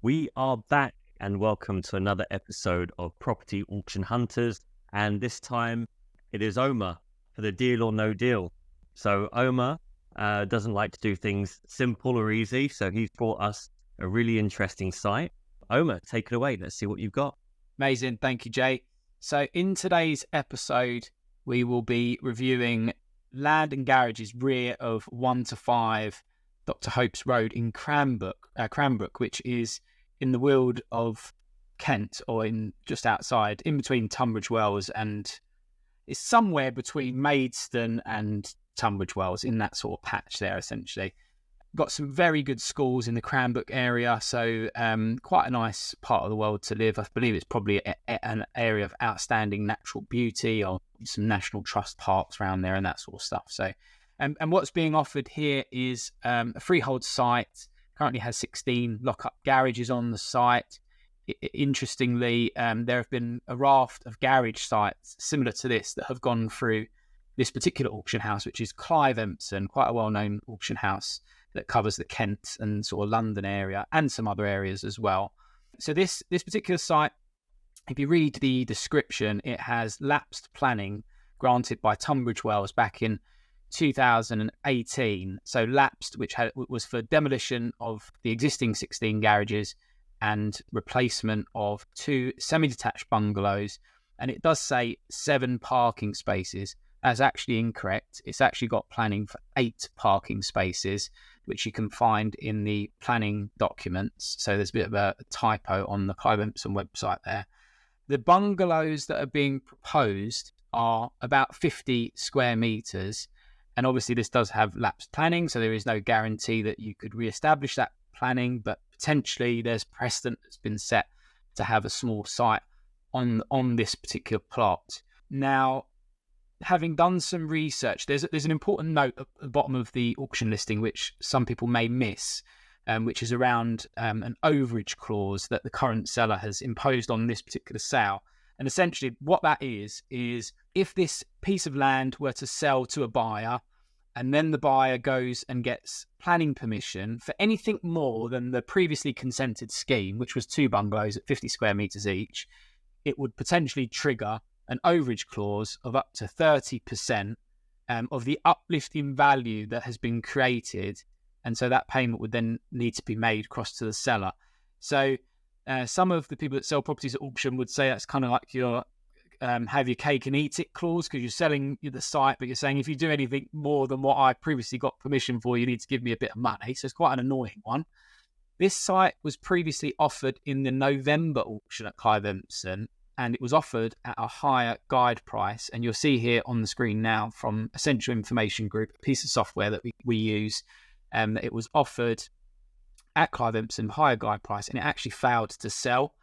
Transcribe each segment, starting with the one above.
We are back and welcome to another episode of Property Auction Hunters. And this time it is Omar for the deal or no deal. So Omar doesn't like to do things simple or easy. So he's brought us a really interesting site. Omar, take it away. Let's see what you've got. Amazing. Thank you, Jay. So in today's episode, we will be reviewing land and garages rear of 1 to 5 Dr. Hope's Road in Cranbrook, which is in the Weald of Kent, or in just outside, in between Tunbridge Wells, and it's somewhere between Maidstone and Tunbridge Wells, in that sort of patch there, essentially. Got some very good schools in the Cranbrook area, so quite a nice part of the world to live. I believe it's probably an area of outstanding natural beauty, or some National Trust parks around there and that sort of stuff. So, and what's being offered here is a freehold site. Currently has 16 lock-up garages on the site. Interestingly, there have been a raft of garage sites similar to this that have gone through this particular auction house, which is Clive Empson, quite a well-known auction house that covers the Kent and sort of London area and some other areas as well. So this particular site, if you read the description, it has lapsed planning granted by Tunbridge Wells back in 2018. So lapsed, which was for demolition of the existing 16 garages and replacement of 2 semi-detached bungalows. And it does say 7 parking spaces. That's actually incorrect. It's actually got planning for 8 parking spaces, which you can find in the planning documents. So there's a bit of a typo on the Clive Empson website there. The bungalows that are being proposed are about 50 square metres. And obviously this does have lapsed planning, so there is no guarantee that you could re-establish that planning, but potentially there's precedent that's been set to have a small site on this particular plot. Now, having done some research, there's an important note at the bottom of the auction listing, which some people may miss, which is around an overage clause that the current seller has imposed on this particular sale. And essentially what that is if this piece of land were to sell to a buyer, and then the buyer goes and gets planning permission for anything more than the previously consented scheme, which was 2 bungalows at 50 square metres each, it would potentially trigger an overage clause of up to 30% of the uplift in value that has been created. And so that payment would then need to be made across to the seller. So some of the people that sell properties at auction would say that's kind of like your have your cake and eat it clause, because you're selling the site, but you're saying if you do anything more than what I previously got permission for, you need to give me a bit of money. So it's quite an annoying one. This site was previously offered in the November auction at Clive Empson, and it was offered at a higher guide price. And you'll see here on the screen now from Essential Information Group, a piece of software that we use, that it was offered at Clive Empson, higher guide price, and it actually failed to sell.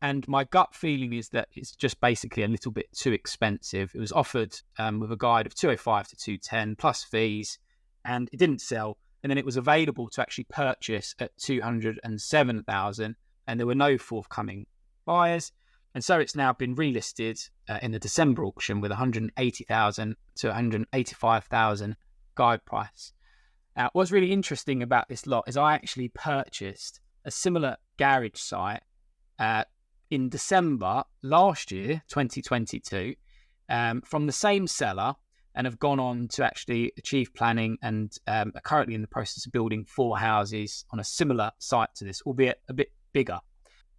And my gut feeling is that it's just basically a little bit too expensive. It was offered with a guide of 205 to 210 plus fees, and it didn't sell. And then it was available to actually purchase at 207,000, and there were no forthcoming buyers. And so it's now been relisted in the December auction with 180,000 to 185,000 guide price. Now, what's really interesting about this lot is I actually purchased a similar garage site in December last year, 2022, from the same seller, and have gone on to actually achieve planning and are currently in the process of building 4 houses on a similar site to this, albeit a bit bigger.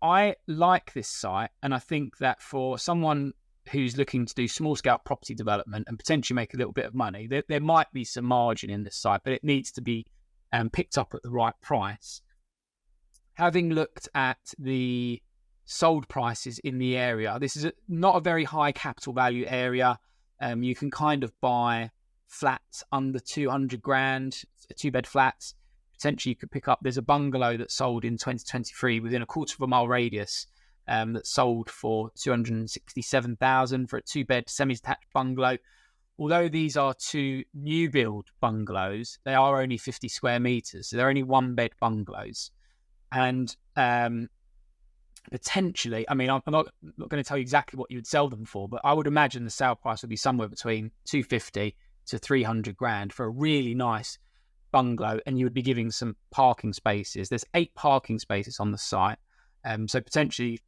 I like this site, and I think that for someone who's looking to do small-scale property development and potentially make a little bit of money, there might be some margin in this site, but it needs to be picked up at the right price. Having looked at the sold prices in the area, this is not a very high capital value area. You can kind of buy flats under 200 grand, 2-bed flats. Potentially you could pick up, there's a bungalow that sold in 2023 within a quarter of a mile radius that sold for 267,000 for a 2-bed semi-detached bungalow. Although these are 2 new build bungalows, they are only 50 square metres, so they're only 1-bed bungalows. And potentially, I mean, I'm not going to tell you exactly what you would sell them for, but I would imagine the sale price would be somewhere between 250 to 300 grand for a really nice bungalow and you would be giving some parking spaces. There's 8 parking spaces on the site. So potentially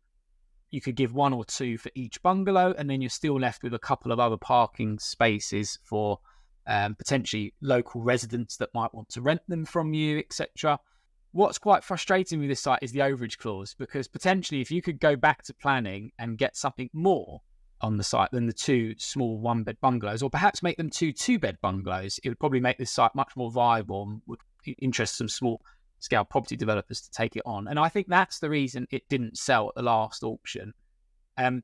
you could give 1 or 2 for each bungalow, and then you're still left with a couple of other parking spaces for potentially local residents that might want to rent them from you, etc. What's quite frustrating with this site is the overage clause, because potentially if you could go back to planning and get something more on the site than the 2 small 1-bed bungalows, or perhaps make them 2 2-bed bungalows, it would probably make this site much more viable and would interest some small scale property developers to take it on. And I think that's the reason it didn't sell at the last auction. And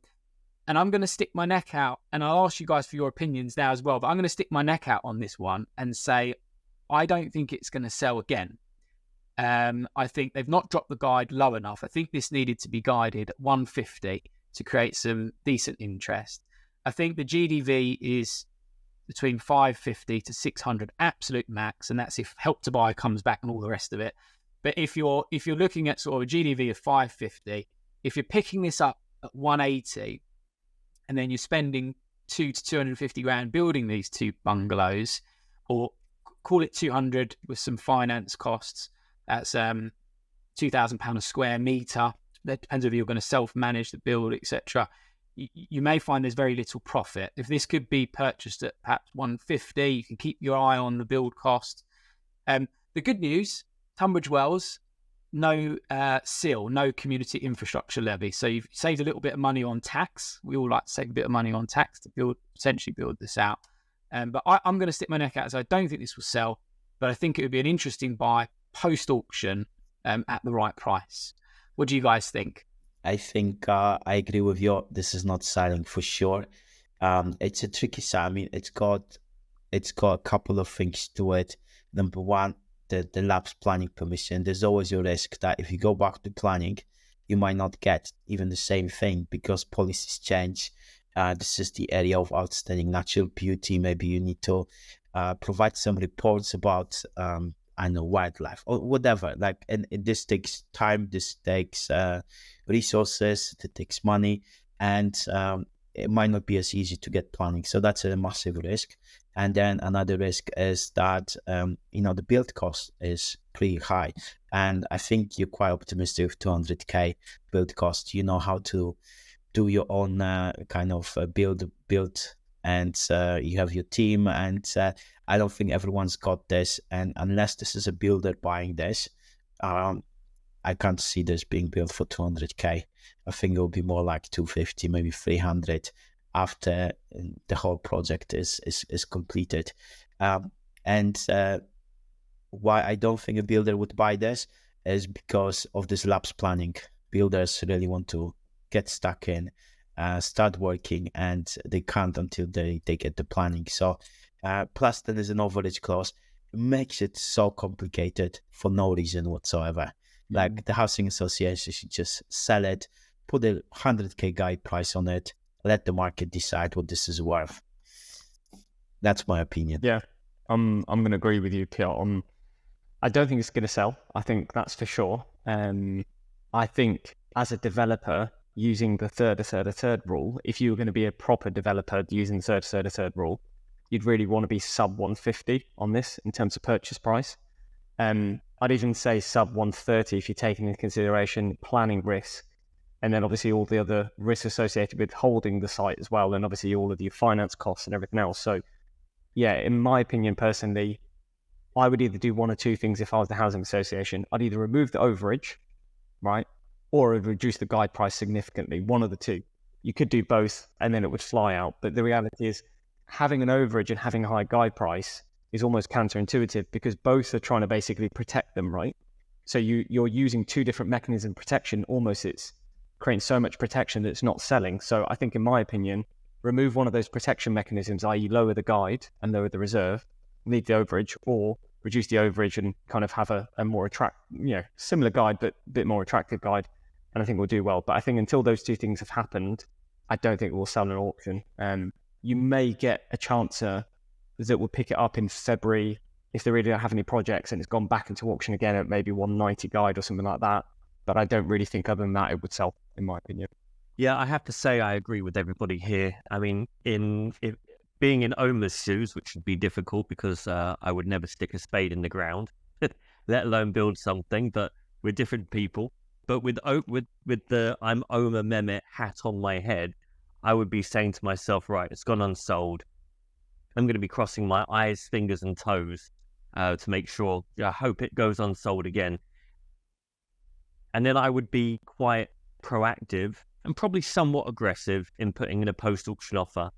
I'm going to stick my neck out, and I'll ask you guys for your opinions now as well, but I'm going to stick my neck out on this one and say I don't think it's going to sell again. I think they've not dropped the guide low enough. I think this needed to be guided at 150 to create some decent interest. I think the GDV is between 550 to 600 absolute max, and that's if Help to Buy comes back and all the rest of it. But if you're looking at sort of a GDV of 550, if you're picking this up at 180, and then you're spending 2 to 250 grand building these 2 bungalows, or call it 200 with some finance costs, that's £2,000 a square metre. That depends if you're going to self-manage the build, etc. You may find there's very little profit. If this could be purchased at perhaps 150, you can keep your eye on the build cost. The good news, Tunbridge Wells, no SIL, no community infrastructure levy. So you've saved a little bit of money on tax. We all like to save a bit of money on tax to potentially build this out. But I'm going to stick my neck out, as I don't think this will sell, but I think it would be an interesting buy post-auction at the right price. What do you guys think? I think I agree with you. This is not selling for sure. It's a tricky site. I mean, it's got a couple of things to it. Number one, the lapse planning permission. There's always a risk that if you go back to planning, you might not get even the same thing because policies change. This is the area of outstanding natural beauty. Maybe you need to provide some reports about wildlife or whatever. And this takes time. This takes resources. It takes money, and it might not be as easy to get planning. So that's a massive risk. And then another risk is that the build cost is pretty high, and I think you're quite optimistic with 200k build cost. You know how to do your own kind of build, and you have your team. And I don't think everyone's got this. And unless this is a builder buying this, I can't see this being built for 200k. I think it will be more like 250, maybe 300 after the whole project is completed. And why I don't think a builder would buy this is because of this lapse planning. Builders really want to get stuck in, start working, and they can't until they get the planning. So plus there is an overage clause. It makes it so complicated for no reason whatsoever. Like the housing association should just sell it, put a 100k guide price on it, let the market decide what this is worth. That's my opinion. Yeah, I'm going to agree with you, Piotr. I don't think it's going to sell. I think that's for sure. I think as a developer, using the third rule, if you were going to be a proper developer using the third rule, you'd really want to be sub 150 on this in terms of purchase price. I'd even say sub 130 if you're taking into consideration planning risk, and then obviously all the other risks associated with holding the site as well, and obviously all of your finance costs and everything else. So yeah, in my opinion personally, I would either do one or two things if I was the housing association. I'd either remove the overage, right, or I'd reduce the guide price significantly, one of the two. You could do both and then it would fly out. But the reality is having an overage and having a high guide price is almost counterintuitive because both are trying to basically protect them, right? So you're using two different mechanisms of protection. Almost it's creating so much protection that it's not selling. So I think in my opinion, remove one of those protection mechanisms, i.e. lower the guide and lower the reserve, leave the overage, or reduce the overage and kind of have a more similar guide, but a bit more attractive guide. And I think we'll do well. But I think until those two things have happened, I don't think we'll sell an auction. You may get a chancer that will pick it up in February if they really don't have any projects and it's gone back into auction again at maybe 190 guide or something like that. But I don't really think other than that it would sell, in my opinion. Yeah, I have to say I agree with everybody here. I mean, being in Oma's shoes, which would be difficult because I would never stick a spade in the ground, let alone build something. But we're different people. But with the I'm Oma Mehmet hat on my head, I would be saying to myself, right, it's gone unsold. I'm going to be crossing my eyes, fingers, and toes to make sure. I hope it goes unsold again. And then I would be quite proactive and probably somewhat aggressive in putting in a post-auction offer.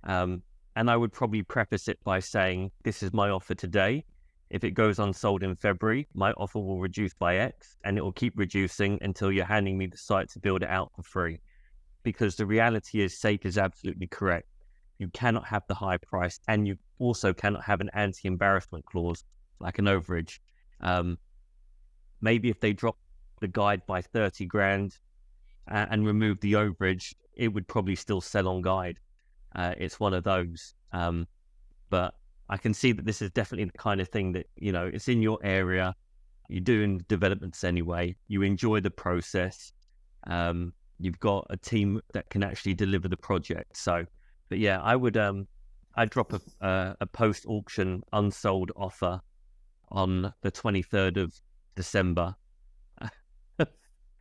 And I would probably preface it by saying, this is my offer today. If it goes unsold in February, my offer will reduce by X, and it will keep reducing until you're handing me the site to build it out for free. Because the reality is, Safe is absolutely correct. You cannot have the high price, and you also cannot have an anti-embarrassment clause, like an overage. Maybe if they drop the guide by 30 grand and remove the overage, it would probably still sell on guide. It's one of those. But I can see that this is definitely the kind of thing that, it's in your area. You're doing developments anyway. You enjoy the process. You've got a team that can actually deliver the project. So, but yeah, I'd drop a post-auction unsold offer on the 23rd of December.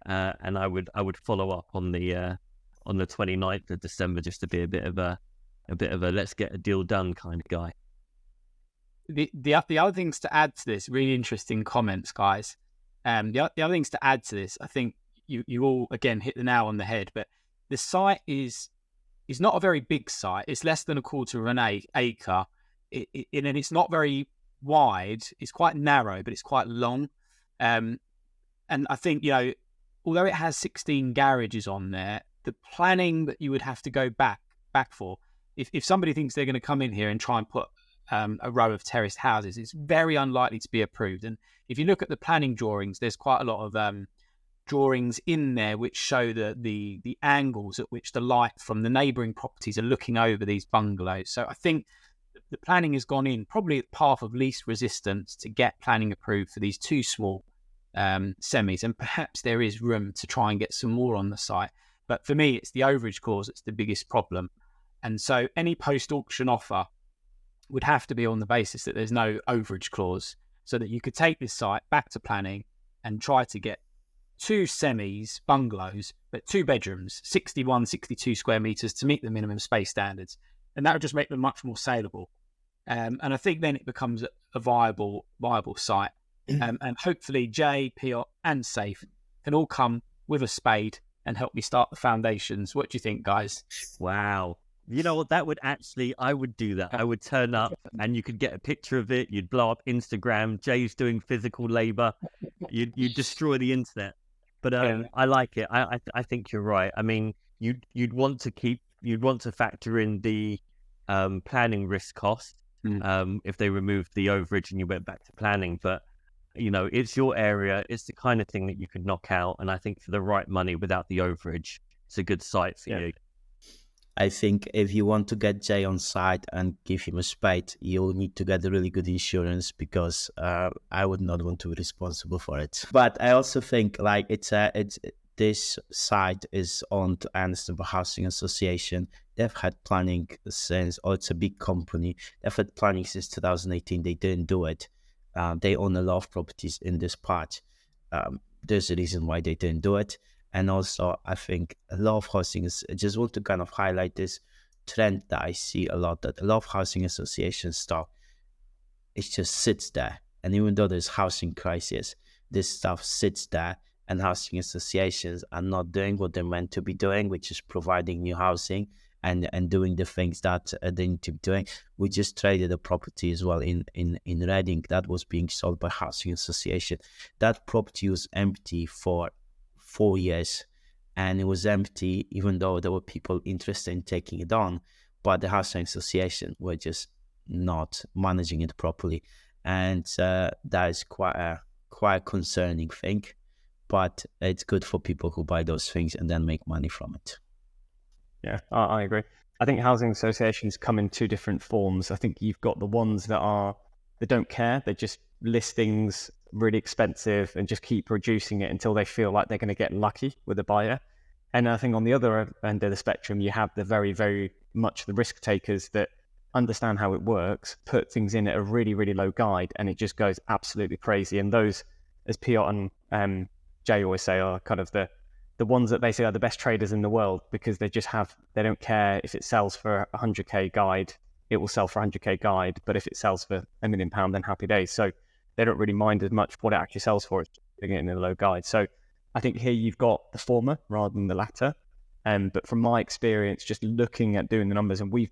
And I would follow up on the 29th of December, just to be a bit of a let's get a deal done kind of guy. The other things to add to this, really interesting comments, guys. The other things to add to this, I think you all again hit the nail on the head. But the site is not a very big site. It's less than a quarter of an acre, and it's not very wide. It's quite narrow, but it's quite long. And I think although it has 16 garages on there, the planning that you would have to go back for, if somebody thinks they're going to come in here and try and put a row of terraced houses, it's very unlikely to be approved. And if you look at the planning drawings, there's quite a lot of drawings in there which show the angles at which the light from the neighbouring properties are looking over these bungalows. So I think the planning has gone in probably at the path of least resistance to get planning approved for these two small semis, and perhaps there is room to try and get some more on the site. But for me, it's the overage clause that's the biggest problem. And so any post-auction offer would have to be on the basis that there's no overage clause, so that you could take this site back to planning and try to get two semis, bungalows, but 2 bedrooms, 61, 62 square meters to meet the minimum space standards. And that would just make them much more saleable. And I think then it becomes a viable site. And hopefully Jay, Piot and Safe can all come with a spade and help me start the foundations. What do you think, guys? Wow. You know what? I would do that. I would turn up and you could get a picture of it. You'd blow up Instagram. Jay's doing physical labor. You'd destroy the internet. But I like it. I think you're right. I mean, you'd want to factor in the planning risk cost if they removed the overage and you went back to planning. But it's your area. It's the kind of thing that you could knock out. And I think for the right money without the overage, it's a good site for you. I think if you want to get Jay on site and give him a spade, you'll need to get a really good insurance, because I would not want to be responsible for it. But I also think this site is owned and it's the housing association. They've had planning since, it's a big company. They've had planning since 2018. They didn't do it. They own a lot of properties in this part. There's a reason why they didn't do it. And also, I think a lot of housing I just want to kind of highlight this trend that I see a lot, that a lot of housing association stuff, it just sits there. And even though there's housing crisis, this stuff sits there, and housing associations are not doing what they're meant to be doing, which is providing new housing and doing the things that they need to be doing. We just traded a property as well in Reading that was being sold by housing association. That property was empty for 4 years, and it was empty even though there were people interested in taking it on, but the housing association were just not managing it properly. And that is quite a concerning thing, but it's good for people who buy those things and then make money from it. Yeah, I agree. I think housing associations come in two different forms. I think you've got the ones that don't care. They're just listings really expensive and just keep reducing it until they feel like they're going to get lucky with a buyer. And I think on the other end of the spectrum, you have the very, very much the risk takers that understand how it works, put things in at a really, really low guide, and it just goes absolutely crazy. And those, as Piotr and Jay always say, are kind of the ones that they say are the best traders in the world, because they don't care if it sells for 100k guide, it will sell for 100k guide. But if it sells for £1 million, then happy days. So they don't really mind as much what it actually sells for. It's putting it in a low guide. So I think here you've got the former rather than the latter. But from my experience, just looking at doing the numbers, and we've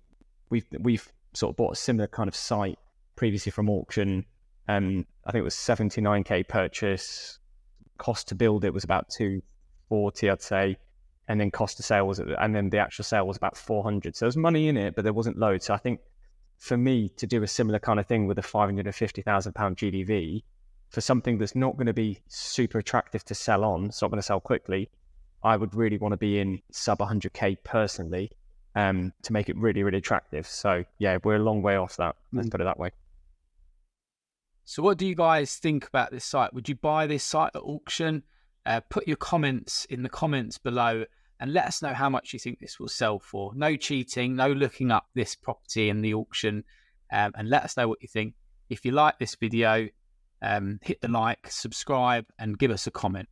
sort of bought a similar kind of site previously from auction. I think it was 79k purchase. Cost to build it was about 240, I'd say, and then cost to sale and then the actual sale was about 400. So there's money in it, but there wasn't loads. So I think for me to do a similar kind of thing with a £550,000 GDV for something that's not going to be super attractive to sell on, it's not going to sell quickly, I would really want to be in sub 100k personally to make it really, really attractive. So yeah, we're a long way off that. Let's put it that way. So what do you guys think about this site? Would you buy this site at auction? Put your comments in the comments below and let us know how much you think this will sell for. No cheating, no looking up this property in the auction, and let us know what you think. If you like this video, hit the like, subscribe, and give us a comment.